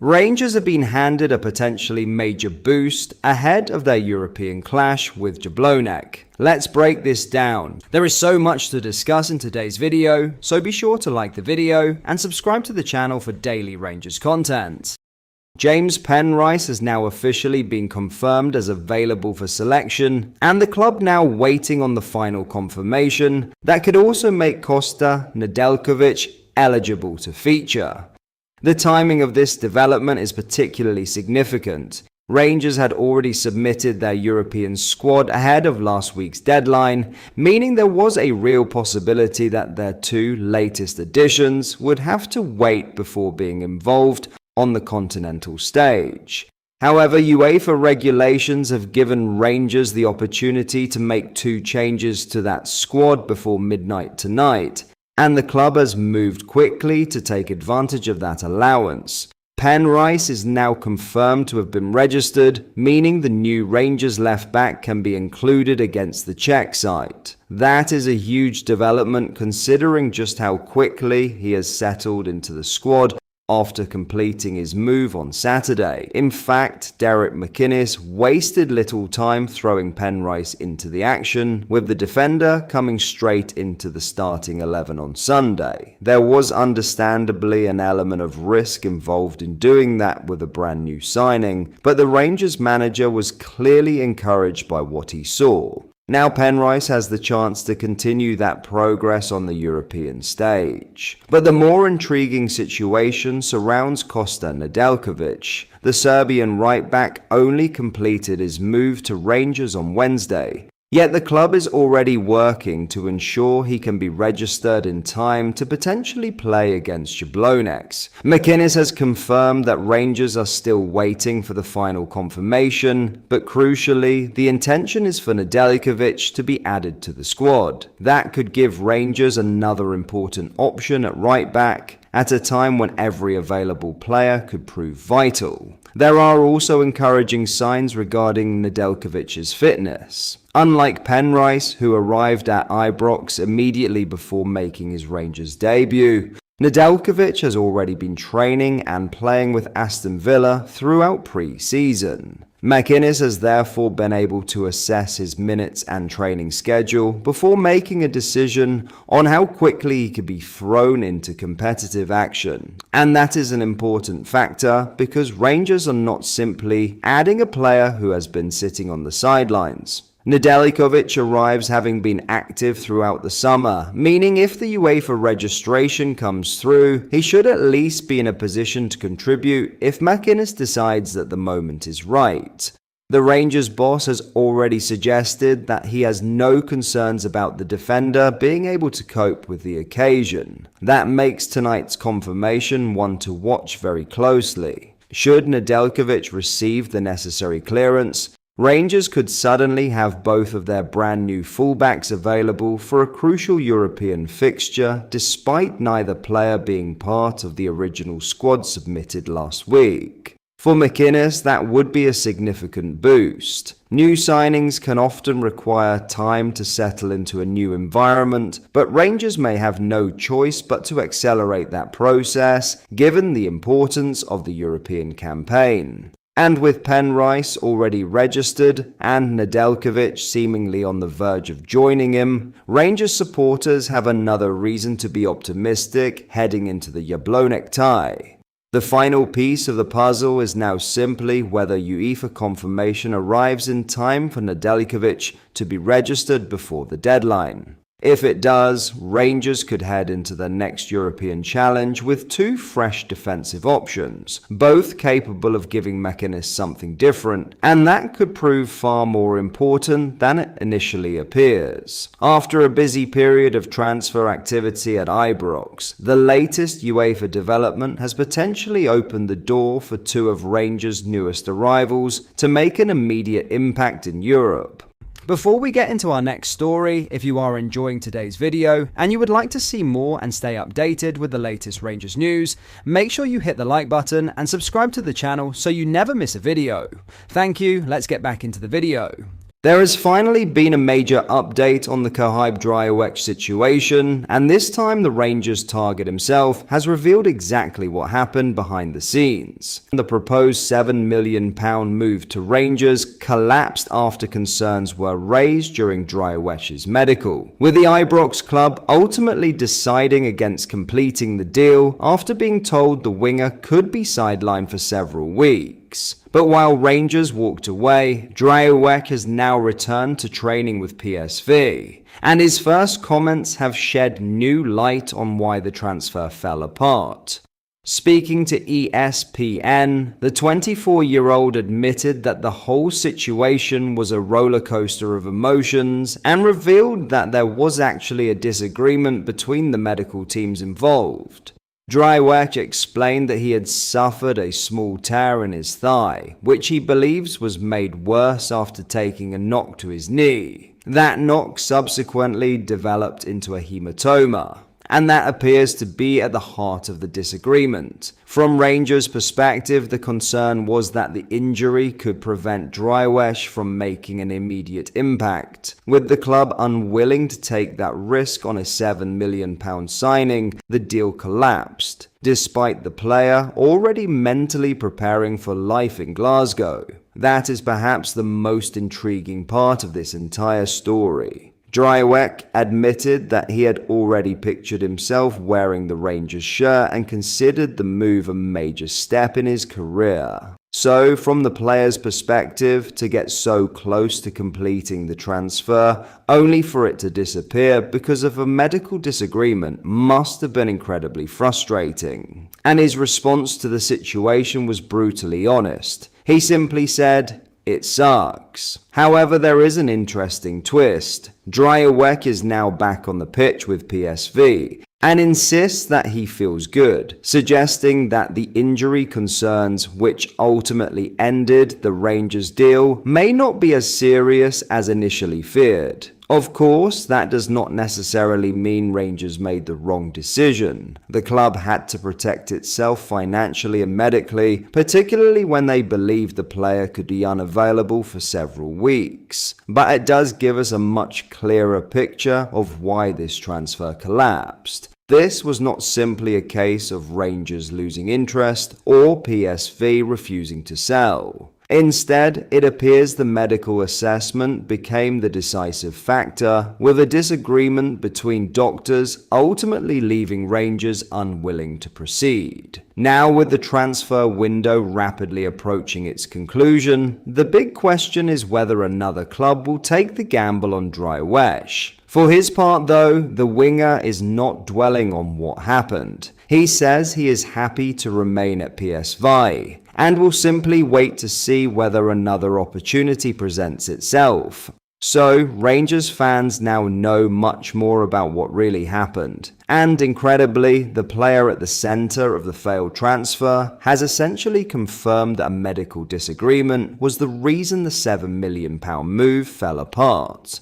Rangers have been handed a potentially major boost ahead of their European clash with Jablonec. Let's break this down. There is so much to discuss in today's video, so be sure to like the video and subscribe to the channel for daily Rangers content. James Penrice has now officially been confirmed as available for selection, and the club now waiting on the final confirmation that could also make Kosta Nedeljkovic eligible to feature. The timing of this development is particularly significant. Rangers had already submitted their European squad ahead of last week's deadline, meaning there was a real possibility that their two latest additions would have to wait before being involved on the continental stage. However, UEFA regulations have given Rangers the opportunity to make two changes to that squad before midnight tonight, and the club has moved quickly to take advantage of that allowance. Penrice is now confirmed to have been registered, meaning the new Rangers left-back can be included against the Czech side. That is a huge development considering just how quickly he has settled into the squad after completing his move on Saturday. In fact, Derek McInnes wasted little time throwing Penrice into the action, with the defender coming straight into the starting 11 on Sunday. There was understandably an element of risk involved in doing that with a brand new signing, but the Rangers manager was clearly encouraged by what he saw. Now Penrice has the chance to continue that progress on the European stage. But the more intriguing situation surrounds Kosta Nedeljkovic. The Serbian right-back only completed his move to Rangers on Wednesday, yet the club is already working to ensure he can be registered in time to potentially play against Jablonec. McInnes has confirmed that Rangers are still waiting for the final confirmation, but crucially, the intention is for Nedeljkovic to be added to the squad. That could give Rangers another important option at right back at a time when every available player could prove vital. There are also encouraging signs regarding Nedeljkovic's fitness. Unlike Penrice, who arrived at Ibrox immediately before making his Rangers debut, Nedeljkovic has already been training and playing with Aston Villa throughout pre-season. McInnes has therefore been able to assess his minutes and training schedule before making a decision on how quickly he could be thrown into competitive action. And that is an important factor because Rangers are not simply adding a player who has been sitting on the sidelines. Nedeljkovic arrives having been active throughout the summer, meaning if the UEFA registration comes through, he should at least be in a position to contribute if McInnes decides that the moment is right. The Rangers boss has already suggested that he has no concerns about the defender being able to cope with the occasion. That makes tonight's confirmation one to watch very closely. Should Nedeljkovic receive the necessary clearance, Rangers could suddenly have both of their brand new fullbacks available for a crucial European fixture despite neither player being part of the original squad submitted last week. For McInnes, that would be a significant boost. New signings can often require time to settle into a new environment, but Rangers may have no choice but to accelerate that process given the importance of the European campaign. And with Penrice already registered and Nedeljkovic seemingly on the verge of joining him, Rangers supporters have another reason to be optimistic heading into the Jablonec tie. The final piece of the puzzle is now simply whether UEFA confirmation arrives in time for Nedeljkovic to be registered before the deadline. If it does, Rangers could head into their next European challenge with two fresh defensive options, both capable of giving McInnes something different, and that could prove far more important than it initially appears. After a busy period of transfer activity at Ibrox, the latest UEFA development has potentially opened the door for two of Rangers' newest arrivals to make an immediate impact in Europe. Before we get into our next story, if you are enjoying today's video and you would like to see more and stay updated with the latest Rangers news, make sure you hit the like button and subscribe to the channel so you never miss a video. Thank you, let's get back into the video. There has finally been a major update on the Khaib Drajewecz situation, and this time the Rangers target himself has revealed exactly what happened behind the scenes. The proposed £7 million move to Rangers collapsed after concerns were raised during Drajewecz's medical, with the Ibrox club ultimately deciding against completing the deal after being told the winger could be sidelined for several weeks. But while Rangers walked away, Drajewecz has now returned to training with PSV, and his first comments have shed new light on why the transfer fell apart. Speaking to ESPN, the 24-year-old admitted that the whole situation was a roller coaster of emotions and revealed that there was actually a disagreement between the medical teams involved. Drajewecz explained that he had suffered a small tear in his thigh, which he believes was made worse after taking a knock to his knee. That knock subsequently developed into a hematoma, and that appears to be at the heart of the disagreement. From Rangers' perspective, the concern was that the injury could prevent Drajewecz from making an immediate impact. With the club unwilling to take that risk on a £7 million signing, the deal collapsed, despite the player already mentally preparing for life in Glasgow. That is perhaps the most intriguing part of this entire story. Drajewecz admitted that he had already pictured himself wearing the Rangers shirt and considered the move a major step in his career. So, from the player's perspective, to get so close to completing the transfer, only for it to disappear because of a medical disagreement, must have been incredibly frustrating. And his response to the situation was brutally honest. He simply said, "It sucks." However, there is an interesting twist. Drajewecz is now back on the pitch with PSV and insists that he feels good, suggesting that the injury concerns which ultimately ended the Rangers deal may not be as serious as initially feared. Of course, that does not necessarily mean Rangers made the wrong decision. The club had to protect itself financially and medically, particularly when they believed the player could be unavailable for several weeks. But it does give us a much clearer picture of why this transfer collapsed. This was not simply a case of Rangers losing interest or PSV refusing to sell. Instead, it appears the medical assessment became the decisive factor, with a disagreement between doctors ultimately leaving Rangers unwilling to proceed. Now, with the transfer window rapidly approaching its conclusion, the big question is whether another club will take the gamble on Drajewecz. For his part though, the winger is not dwelling on what happened. He says he is happy to remain at PSV and will simply wait to see whether another opportunity presents itself. So, Rangers fans now know much more about what really happened. And incredibly, the player at the centre of the failed transfer has essentially confirmed that a medical disagreement was the reason the £7 million move fell apart.